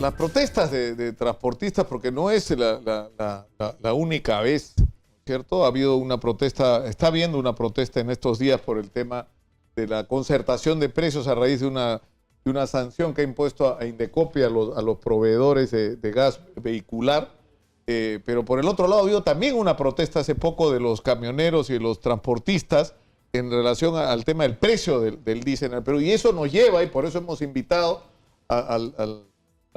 Las protestas de transportistas, porque no es la única vez, ¿cierto? Ha habido una protesta, está habiendo una protesta en estos días por el tema de la concertación de precios a raíz de una sanción que ha impuesto a Indecopi, a los proveedores de gas vehicular. Pero por el otro lado ha habido también una protesta hace poco de los camioneros y de los transportistas en relación al tema del precio del diésel en el Perú. Y eso nos lleva, y por eso hemos invitado al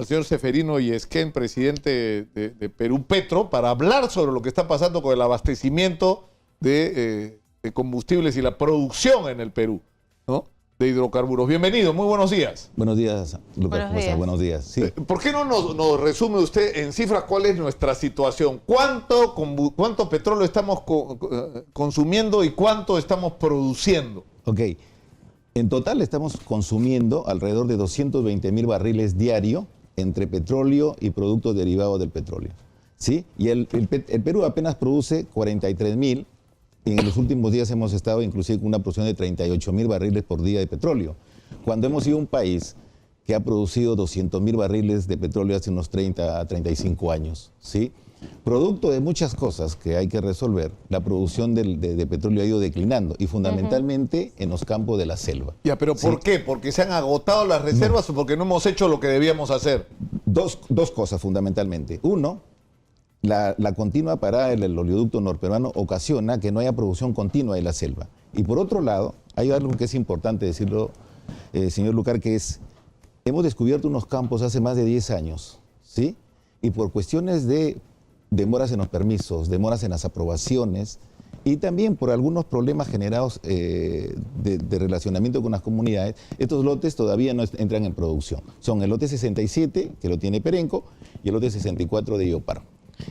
señor Ceferino Yesquén, presidente de Perú Petro, para hablar sobre lo que está pasando con el abastecimiento de combustibles y la producción en el Perú, ¿no?, de hidrocarburos. Bienvenido, muy buenos días. Buenos días, Lucas. ¿Cómo estás? Buenos días. Sí. ¿Por qué no nos resume usted en cifras cuál es nuestra situación? ¿Cuánto petróleo estamos consumiendo y cuánto estamos produciendo? Ok. En total estamos consumiendo alrededor de 220,000 barriles diario entre petróleo y productos derivados del petróleo, ¿sí? Y el Perú apenas produce 43,000. En los últimos días hemos estado inclusive con una producción de 38,000 barriles por día de petróleo, cuando hemos sido un país que ha producido 200,000 barriles de petróleo hace unos 30 a 35 años, ¿sí? Producto de muchas cosas que hay que resolver, la producción de petróleo ha ido declinando y fundamentalmente en los campos de la selva. Ya, pero ¿por qué? ¿Porque se han agotado las reservas o porque no hemos hecho lo que debíamos hacer? Dos cosas fundamentalmente. Uno, la continua parada del oleoducto norperuano ocasiona que no haya producción continua de la selva. Y por otro lado, hay algo que es importante decirlo, señor Lucar, que es, hemos descubierto unos campos hace más de 10 años, ¿sí? Y por cuestiones de demoras en los permisos, demoras en las aprobaciones y también por algunos problemas generados de relacionamiento con las comunidades, estos lotes todavía no entran en producción. Son el lote 67, que lo tiene Perenco, y el lote 64 de IOPAR.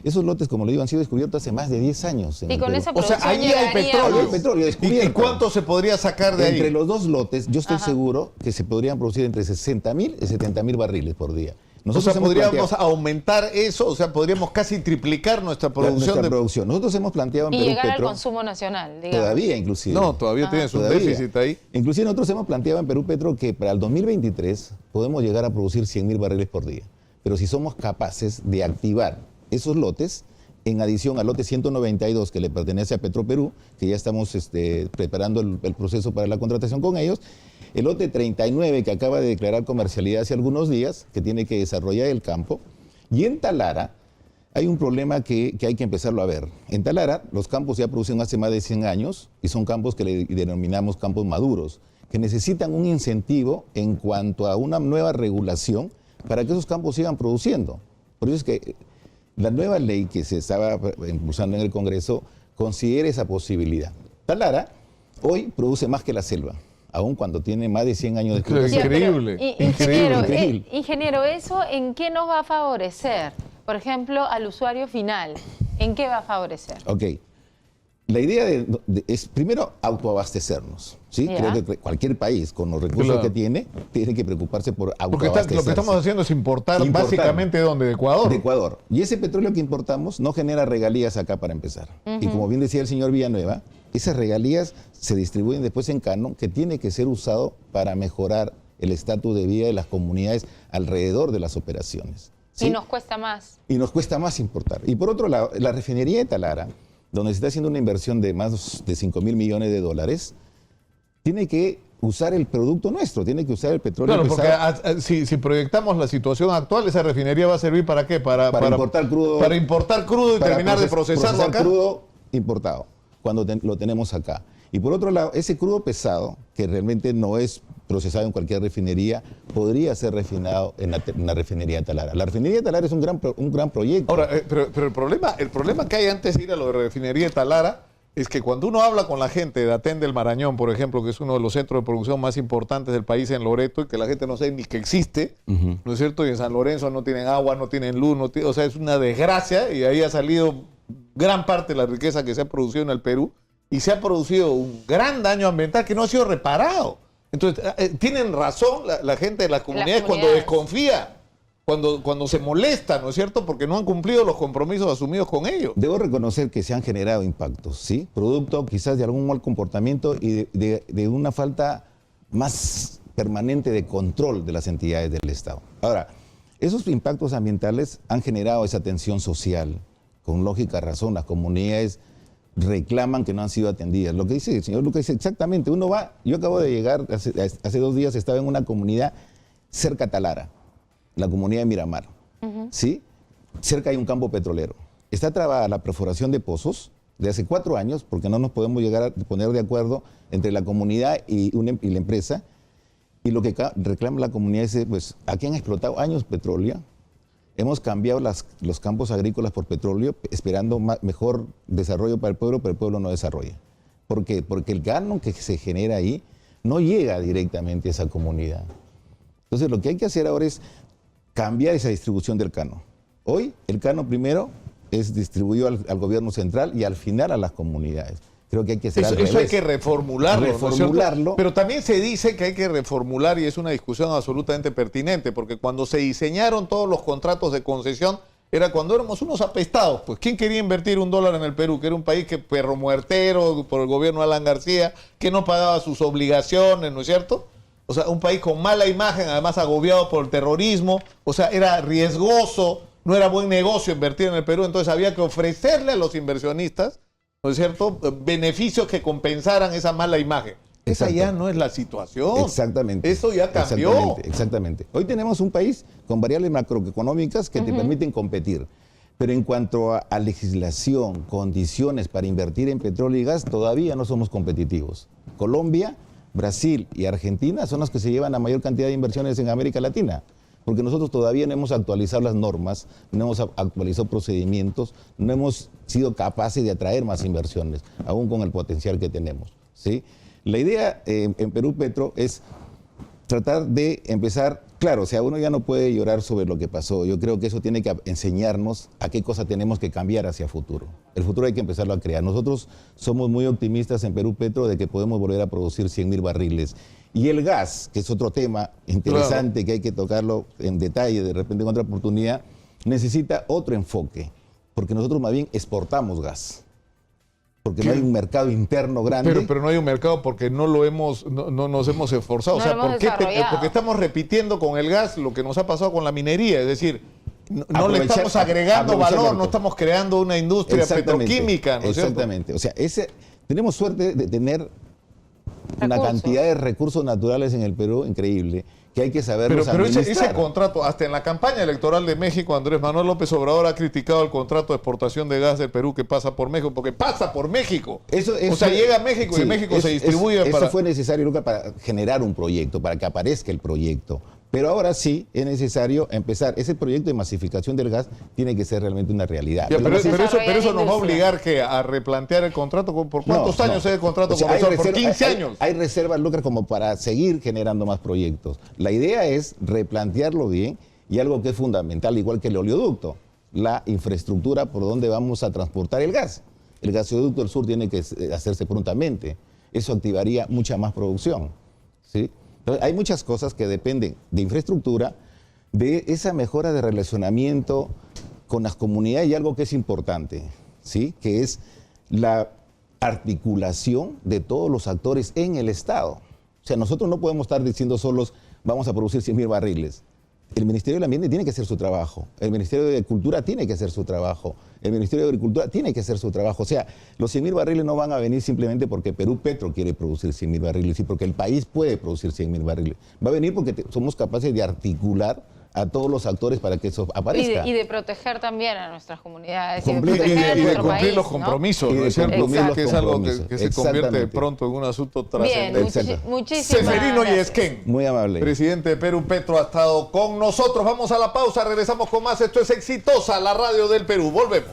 Esos lotes, como le digo, han sido descubiertos hace más de 10 años. Y con esa o sea, ahí hay petróleo. Hay petróleo descubierto. ¿Y cuánto se podría sacar de ahí? Entre los dos lotes, yo estoy seguro que se podrían producir entre 60,000 y 70,000 barriles por día. Nosotros podríamos aumentar eso, o sea, podríamos casi triplicar nuestra producción. Nosotros hemos planteado en Perú Petro... Y llegar al consumo nacional, digamos. Todavía, inclusive. No, todavía tienes un déficit ahí. Inclusive nosotros hemos planteado en Perú Petro que para el 2023 podemos llegar a producir 100,000 barriles por día. Pero si somos capaces de activar esos lotes, en adición al lote 192 que le pertenece a Petroperú, que ya estamos preparando el proceso para la contratación con ellos, el lote 39 que acaba de declarar comercialidad hace algunos días, que tiene que desarrollar el campo, y en Talara hay un problema que hay que empezarlo a ver. En Talara los campos ya producen hace más de 100 años y son campos que le denominamos campos maduros, que necesitan un incentivo en cuanto a una nueva regulación para que esos campos sigan produciendo. Por eso es que la nueva ley que se estaba impulsando en el Congreso considera esa posibilidad. Talara hoy produce más que la selva, aun cuando tiene más de 100 años de explotación. Increíble. Ingeniero, ¿eso en qué nos va a favorecer? Por ejemplo, al usuario final, ¿en qué va a favorecer? Ok. La idea es primero autoabastecernos, ¿sí? Creo que cualquier país con los recursos que tiene que preocuparse por autoabastecerse. Porque lo que estamos haciendo es importar básicamente ¿de Ecuador? De Ecuador. Y ese petróleo que importamos no genera regalías acá para empezar. Y como bien decía el señor Villanueva, esas regalías se distribuyen después en canon que tiene que ser usado para mejorar el estatus de vida de las comunidades alrededor de las operaciones, ¿sí? Y nos cuesta más. Y nos cuesta más importar. Y por otro lado, la refinería de Talara, donde se está haciendo una inversión de más de 5,000 millones de dólares, tiene que usar el producto nuestro, tiene que usar el petróleo. Claro, porque si proyectamos la situación actual, esa refinería va a servir ¿para qué? Para importar crudo. Para importar crudo y terminar de procesarlo acá. Crudo importado, cuando lo tenemos acá. Y por otro lado, ese crudo pesado, que realmente no es procesado en cualquier refinería, podría ser refinado en la refinería de Talara. La refinería de Talara es un gran proyecto. Ahora, pero el problema que hay antes de ir a lo de refinería de Talara es que cuando uno habla con la gente de Aten del Marañón, por ejemplo, que es uno de los centros de producción más importantes del país en Loreto, y que la gente no sabe ni que existe, ¿no es cierto? Y en San Lorenzo no tienen agua, no tienen luz, o sea, es una desgracia, y ahí ha salido gran parte de la riqueza que se ha producido en el Perú, y se ha producido un gran daño ambiental que no ha sido reparado. Entonces, tienen razón la gente de las comunidades cuando desconfía. cuando se molestan, ¿no es cierto? Porque no han cumplido los compromisos asumidos con ellos. Debo reconocer que se han generado impactos, ¿sí? Producto quizás de algún mal comportamiento y de una falta más permanente de control de las entidades del Estado. Ahora, esos impactos ambientales han generado esa tensión social. Con lógica razón, las comunidades reclaman que no han sido atendidas. Lo que dice el señor Lucas dice exactamente, uno va, yo acabo de llegar, hace 2 días estaba en una comunidad cerca a Talara, la comunidad de Miramar, ¿sí? Cerca hay un campo petrolero. Está trabada la perforación de pozos de hace 4 años, porque no nos podemos llegar a poner de acuerdo entre la comunidad y la empresa, y lo que reclama la comunidad es, pues, aquí han explotado años petróleo, hemos cambiado los campos agrícolas por petróleo, esperando mejor desarrollo para el pueblo, pero el pueblo no desarrolla. ¿Por qué? Porque el canon que se genera ahí no llega directamente a esa comunidad. Entonces, lo que hay que hacer ahora es cambiar esa distribución del canon. Hoy, el canon primero es distribuido al gobierno central y al final a las comunidades. Creo que hay que hacer al revés. Eso hay que reformularlo, reformularlo. ¿no es pero también se dice que hay que reformular, y es una discusión absolutamente pertinente, porque cuando se diseñaron todos los contratos de concesión, era cuando éramos unos apestados. Pues, ¿quién quería invertir $1 en el Perú? Que era un país que perro muertero por el gobierno de Alan García, que no pagaba sus obligaciones, ¿no es cierto? O sea, un país con mala imagen, además agobiado por el terrorismo. O sea, era riesgoso, no era buen negocio invertir en el Perú, entonces había que ofrecerle a los inversionistas, ¿no es cierto?, beneficios que compensaran esa mala imagen. Esa ya no es la situación. Exactamente. Eso ya cambió. Exactamente. Hoy tenemos un país con variables macroeconómicas que te permiten competir. Pero en cuanto a legislación, condiciones para invertir en petróleo y gas, todavía no somos competitivos. Colombia, Brasil y Argentina son los que se llevan la mayor cantidad de inversiones en América Latina. Porque nosotros todavía no hemos actualizado las normas, no hemos actualizado procedimientos, no hemos sido capaces de atraer más inversiones, aún con el potencial que tenemos, ¿sí? La idea en Perú Petro es tratar de empezar, claro, o sea, uno ya no puede llorar sobre lo que pasó. Yo creo que eso tiene que enseñarnos a qué cosa tenemos que cambiar hacia futuro. El futuro hay que empezarlo a crear. Nosotros somos muy optimistas en Perú Petro de que podemos volver a producir 100.000 barriles. Y el gas, que es otro tema interesante, claro, que hay que tocarlo en detalle, de repente en otra oportunidad, necesita otro enfoque, porque nosotros más bien exportamos gas. Porque no hay un mercado interno grande. Pero no hay un mercado porque no nos hemos esforzado. No, o sea, porque estamos repitiendo con el gas lo que nos ha pasado con la minería. Es decir, no le estamos agregando valor, no estamos creando una industria petroquímica, ¿no es cierto? Exactamente. O sea, tenemos suerte de tener una cantidad de recursos naturales en el Perú increíble, que hay que saberlos administrar. Pero ese contrato, hasta en la campaña electoral de México, Andrés Manuel López Obrador ha criticado el contrato de exportación de gas del Perú que pasa por México, porque pasa por México. O sea, llega a México, sí, y en México se distribuye Eso fue necesario, Lucas, para generar un proyecto, para que aparezca el proyecto. Pero ahora sí es necesario empezar. Ese proyecto de masificación del gas tiene que ser realmente una realidad. Ya, pero eso nos va a obligar a replantear el contrato. ¿Por cuántos años es el contrato? O sea, por 15 años. Hay reservas, Lucas, como para seguir generando más proyectos. La idea es replantearlo bien y algo que es fundamental, igual que el oleoducto, la infraestructura por donde vamos a transportar el gas. El gasoducto del sur tiene que hacerse prontamente. Eso activaría mucha más producción, ¿sí? Entonces, hay muchas cosas que dependen de infraestructura, de esa mejora de relacionamiento con las comunidades y algo que es importante, ¿sí? Que es la articulación de todos los actores en el Estado. O sea, nosotros no podemos estar diciendo solos, vamos a producir 100.000 barriles. El Ministerio del Ambiente tiene que hacer su trabajo, el Ministerio de Cultura tiene que hacer su trabajo, el Ministerio de Agricultura tiene que hacer su trabajo. O sea, los 100.000 barriles no van a venir simplemente porque Perú Petro quiere producir 100.000 barriles y porque el país puede producir 100.000 barriles. Va a venir porque somos capaces de articular a todos los actores para que eso aparezca. Y de proteger también a nuestras comunidades. Y de cumplir los compromisos, ¿no es cierto? Que es algo que se convierte de pronto en un asunto trascendente. Bien, muchísimas Seferino gracias. Yesquén, muy amable, presidente de Perú Petro, ha estado con nosotros. Vamos a la pausa, regresamos con más. Esto es Exitosa, la radio del Perú. Volvemos.